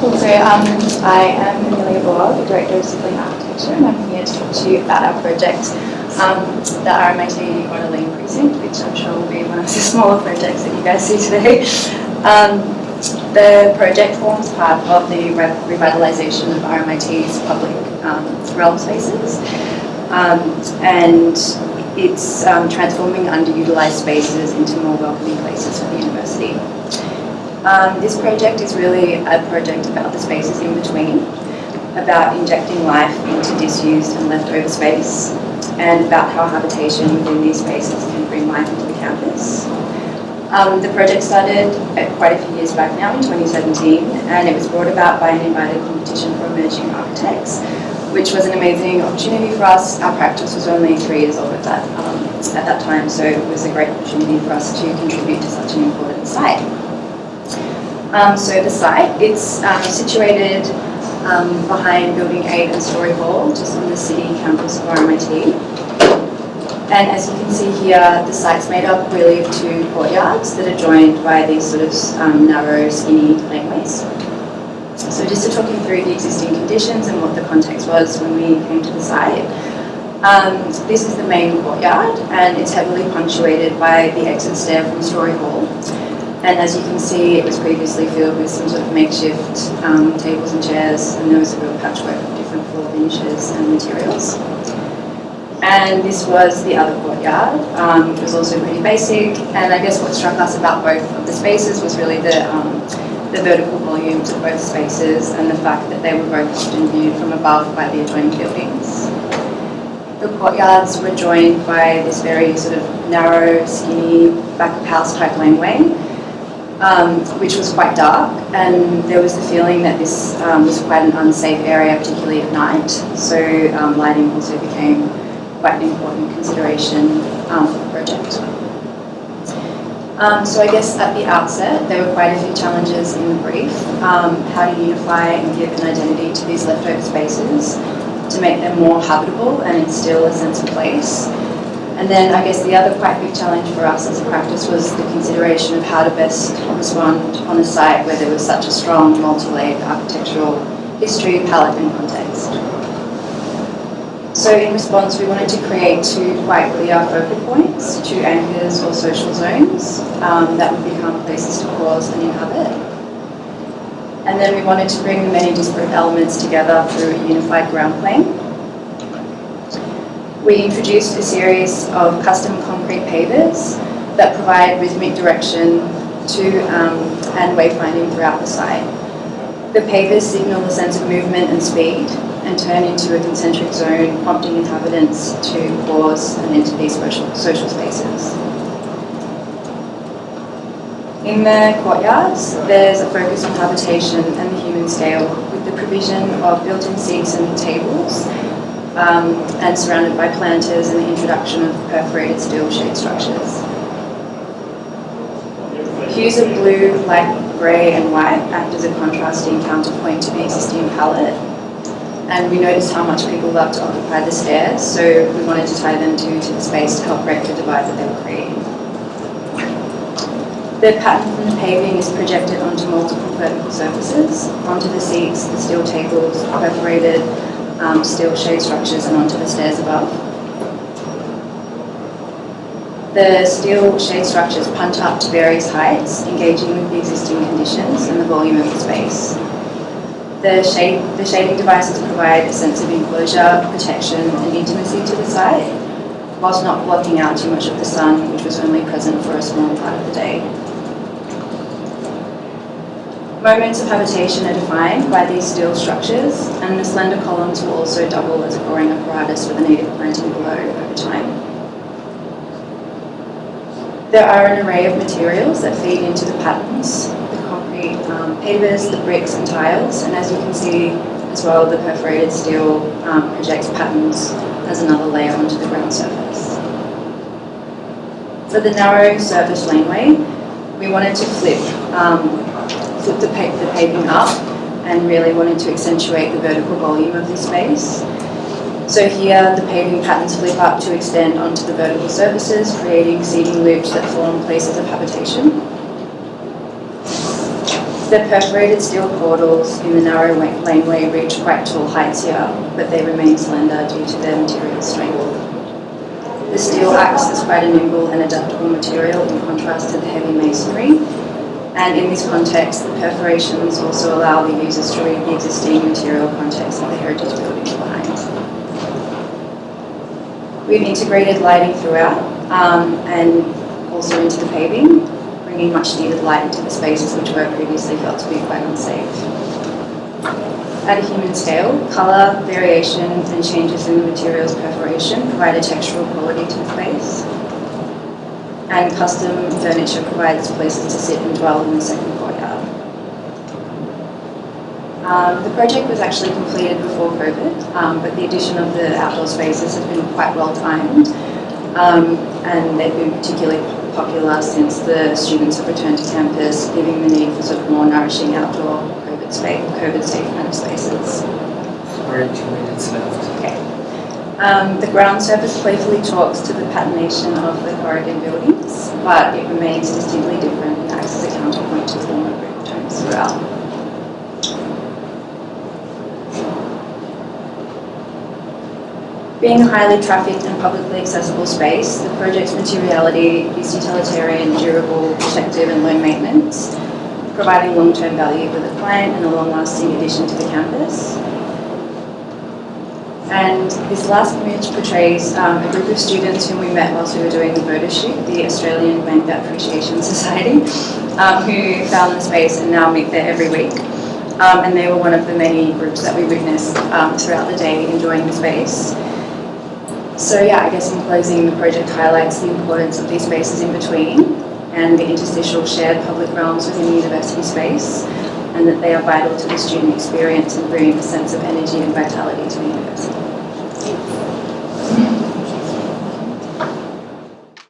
Cool. So I am Amelia Boyle, the Director of Sibling Architecture, and I'm here to talk to you about our project, the RMIT Rodda Precinct, which I'm sure will be one of the smaller projects that you guys see today. The project forms part of the revitalisation of RMIT's public realm spaces, and it's transforming underutilised spaces into more welcoming places for the university. This project is really a project about the spaces in between, about injecting life into disused and leftover space, and about how habitation within these spaces can bring life into the campus. The project started quite a few years back now, in 2017, and it was brought about by an invited competition for emerging architects, which was an amazing opportunity for us. Our practice was only 3 years old at that time, so it was a great opportunity for us to contribute to such an important site. So the site, it's situated behind Building 8 and Story Hall, just on the city campus of RMIT. And as you can see here, the site's made up really of 2 courtyards that are joined by these sort of narrow, skinny laneways. So just to talk you through the existing conditions and what the context was when we came to the site. This is the main courtyard, and it's heavily punctuated by the exit stair from Story Hall. And as you can see, it was previously filled with some sort of makeshift tables and chairs, and there was a real patchwork of different floor finishes and materials. And this was the other courtyard, which was also pretty basic. And I guess what struck us about both of the spaces was really the vertical volumes of both spaces and the fact that they were both often viewed from above by the adjoining buildings. The courtyards were joined by this very sort of narrow, skinny, back of house type laneway, which was quite dark, and there was the feeling that this was quite an unsafe area, particularly at night. So lighting also became quite an important consideration for the project. So I guess at the outset, there were quite a few challenges in the brief. How to unify and give an identity to these leftover spaces, to make them more habitable and instill a sense of place. And then I guess the other quite big challenge for us as a practice was the consideration of how to best respond on a site where there was such a strong multi-layered architectural history, palette and context. So in response, we wanted to create 2 quite clear focal points, 2 anchors or social zones that would become places to pause and inhabit. And then we wanted to bring the many disparate elements together through a unified ground plane. We introduced a series of custom concrete pavers that provide rhythmic direction to and wayfinding throughout the site. The pavers signal a sense of movement and speed and turn into a concentric zone, prompting inhabitants to pause and enter these social spaces. In the courtyards, there's a focus on habitation and the human scale, with the provision of built-in seats and tables, and surrounded by planters and the introduction of perforated steel shade structures. Hues of blue, light grey and white act as a contrasting counterpoint to the existing palette. And we noticed how much people love to occupy the stairs, so we wanted to tie them to the space to help break the divide that they were creating. The pattern from the paving is projected onto multiple vertical surfaces, onto the seats, the steel tables, perforated steel shade structures, and onto the stairs above. The steel shade structures punch up to various heights, engaging with the existing conditions and the volume of the space. The shading devices provide a sense of enclosure, protection, and intimacy to the site, whilst not blocking out too much of the sun, which was only present for a small part of the day. Moments of habitation are defined by these steel structures, and the slender columns will also double as a growing apparatus for the native planting below over time. There are an array of materials that feed into the patterns, the concrete pavers, the bricks and tiles, and as you can see as well, the perforated steel projects patterns as another layer onto the ground surface. For the narrow surface laneway, we wanted to flip the paving up and really wanted to accentuate the vertical volume of this space. So here the paving patterns flip up to extend onto the vertical surfaces, creating seating loops that form places of habitation. The perforated steel portals in the narrow laneway reach quite tall heights here, but they remain slender due to their material strength. The steel acts as quite a nimble and adaptable material in contrast to the heavy masonry, and in this context, the perforations also allow the users to read the existing material context of the heritage buildings behind. We've integrated lighting throughout and also into the paving, bringing much needed light into the spaces which were previously felt to be quite unsafe. At a human scale, colour, variations and changes in the material's perforation provide a textural quality to the space, and custom furniture provides places to sit and dwell in the second courtyard. The project was actually completed before COVID, but the addition of the outdoor spaces has been quite well timed, and they've been particularly popular since the students have returned to campus, giving the need for sort of more nourishing outdoor COVID-safe kind of spaces. Sorry, 2 minutes left. Okay. The ground surface playfully talks to the patination of the Corrigan buildings, but it remains distinctly different and acts as a counterpoint to former brick tones throughout. Being a highly trafficked and publicly accessible space, the project's materiality is utilitarian, durable, protective and low maintenance, providing long-term value for the client and a long-lasting addition to the campus. And this last image portrays a group of students whom we met whilst we were doing the photo shoot, the Australian Manga Appreciation Society, who found the space and now meet there every week. And they were one of the many groups that we witnessed throughout the day enjoying the space. So yeah, I guess in closing, the project highlights the importance of these spaces in between and the interstitial shared public realms within the university space, and that they are vital to the student experience and bring a sense of energy and vitality to the university.